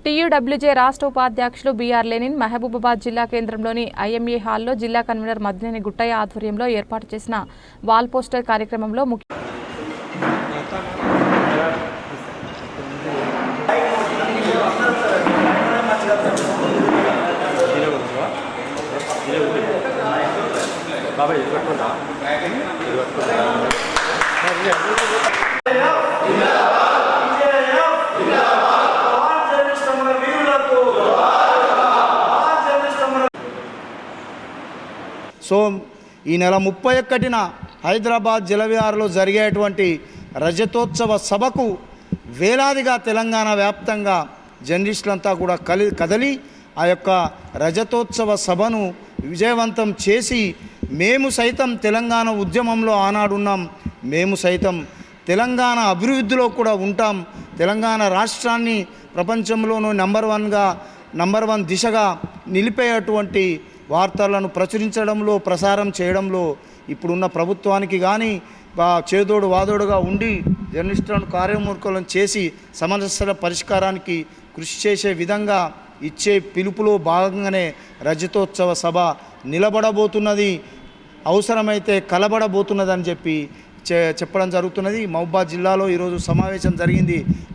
TUWJ రాష్ట్ర ఉపాధ్యక్షులు BR Lenin Mahabubabad జిల్లా కేంద్రంలోని ఐఎంఏ హాల్లో జిల్లా కన్వీనర్ మద్దినేని గుట్టయ్య ఆధ్వర్యంలో ఏర్పాటు చేసిన వాల్ పోస్టర్ కార్యక్రమంలో సో ఈ నెల 31న హైదరాబాద్ జలవిహార్లో జరిగేటువంటి రజతోత్సవ సభకు వేలాదిగా తెలంగాణ వ్యాప్తంగా జర్నలిస్టులంతా కూడా కదలి ఆ యొక్క రజతోత్సవ సభను విజయవంతం చేసి మేము సైతం తెలంగాణ ఉద్యమంలో ఆనాడున్నాం, మేము సైతం తెలంగాణ అభివృద్ధిలో కూడా ఉంటాం, తెలంగాణ రాష్ట్రాన్ని ప్రపంచంలోనూ నంబర్ వన్ దిశగా నిలిపేటువంటి వార్తలను ప్రచురించడంలో ప్రసారం చేయడంలో ఇప్పుడున్న ప్రభుత్వానికి కానీ చేదోడు వాదోడుగా ఉండి జర్నలిస్టులను కార్యమూర్ఖులను చేసి సమస్యల పరిష్కారానికి కృషి చేసే విధంగా ఇచ్చే పిలుపులో భాగంగానే రజతోత్సవ సభ నిలబడబోతున్నది, అవసరమైతే కలబడబోతున్నదని చెప్పి చెప్పడం జరుగుతున్నది. మహబూబాబాద్ జిల్లాలో ఈరోజు సమావేశం జరిగింది.